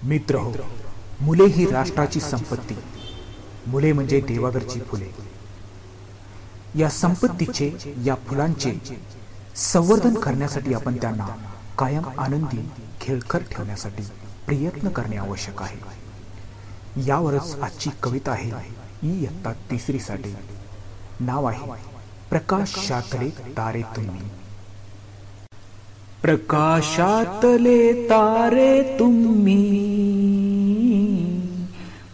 मित्र हो, मुले ही राष्ट्राची संपत्ती. मुले म्हणजे देवावरची फुले. या संपत्तीचे, या फुलांचे संवर्धन करण्यासाठी आपण त्यांना कायम आनंदी, खेळकर ठेवण्यासाठी प्रयत्न करणे आवश्यक आहे. यावरच आजची कविता आहे इयत्ता 3री साठी. नाव आहे प्रकाशातले तारे तुम्ही. प्रकाशातले तारे तुम्ही,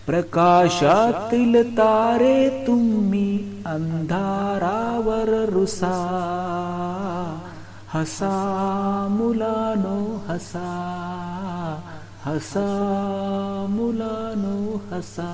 प्रकाशातील तारे तुम्ही, अंधारावर रुसा, हसा मुलानो हसा, हसा मुलानो हसा.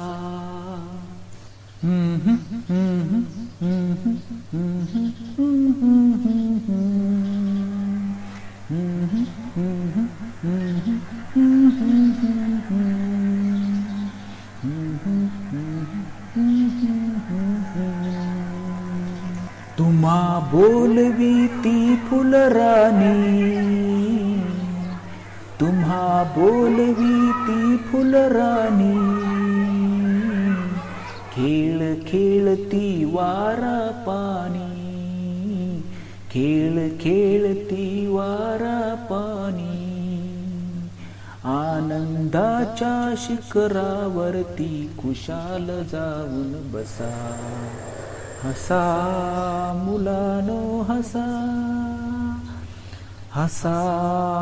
तुम्हा बोलवी ती फुलराणी, तुम्हा बोलवी ती फुलराणी, खेळ खेळती वारा पाणी, खेळ खेळती वारा पाणी. आनंदाच्या शिखरावरती खुशाल जाऊन बसा, हसा मुलानो हसा, हसा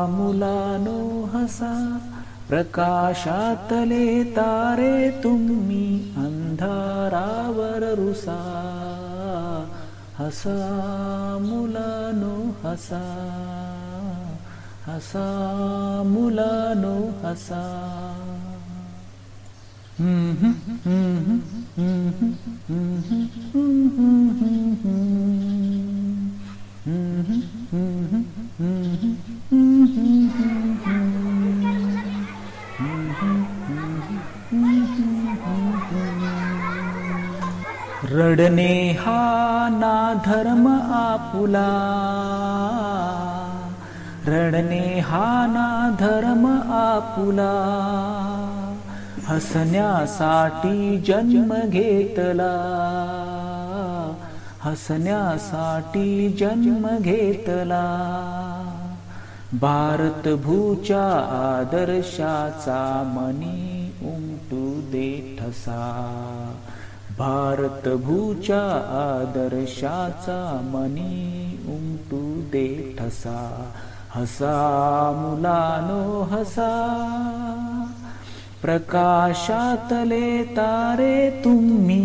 मुलानो हसा. प्रकाशातले तारे तुम्ही, अंधारावर रुसा, हसा मुलानो हसा, हसा मुलानो हसा. रडणे हा ना धर्म आपुला, रडणे हा ना धर्म आपुला, हसण्यासाठी जन्म घेतला, हसण्यासाठी जन्म घेतला. भारत भूच्या आदर्शाचा मनी उमटू दे ठसा, भारत भूच्या आदर्शाचा मनी उमटू दे ठसा. हसा मुलानो हसा, प्रकाशातले तारे तुम्ही,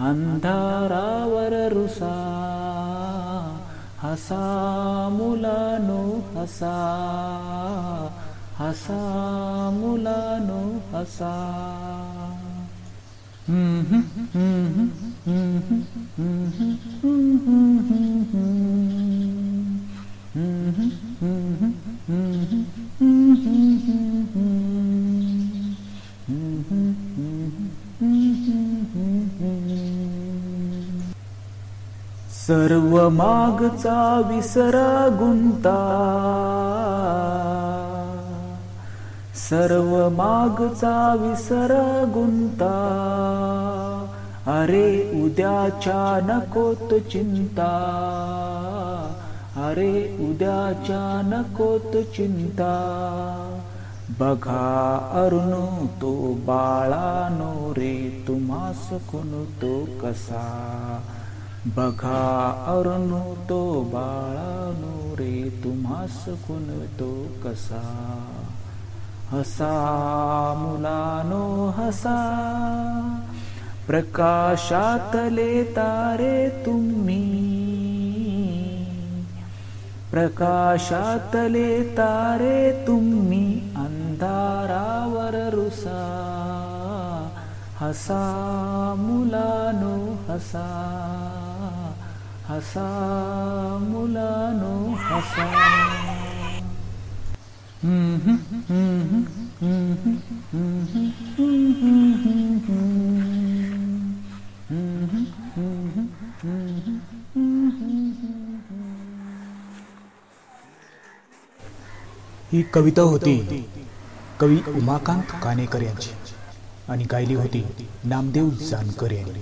अंधारावर रुसा, हसा मुलानो हसा, हसा मुलानो हसा. सर्व मागचा विसरा गुंता, सर्व मागचा विसरा गुंता. अरे उद्याच्या नकोत चिंता, अरे उद्याच्या नकोत चिंता. बघा अरुण तो बाळानो रे, तुम्हास कोण तो कसा. बघा अरुण तो बाळानो रे, तुम्हास कोण तो कसा. हसा मुलानो हसा, प्रकाशातले तारे तुम्ही, प्रकाशातले तारे तुम्ही, अंधारावर रुसा, हसा मुलानो हसा, हसा मुलानो हसा. ही कविता होती कवी उमाकांत कानेकर यांची आणि गायली होती नामदेव जानकर यांनी.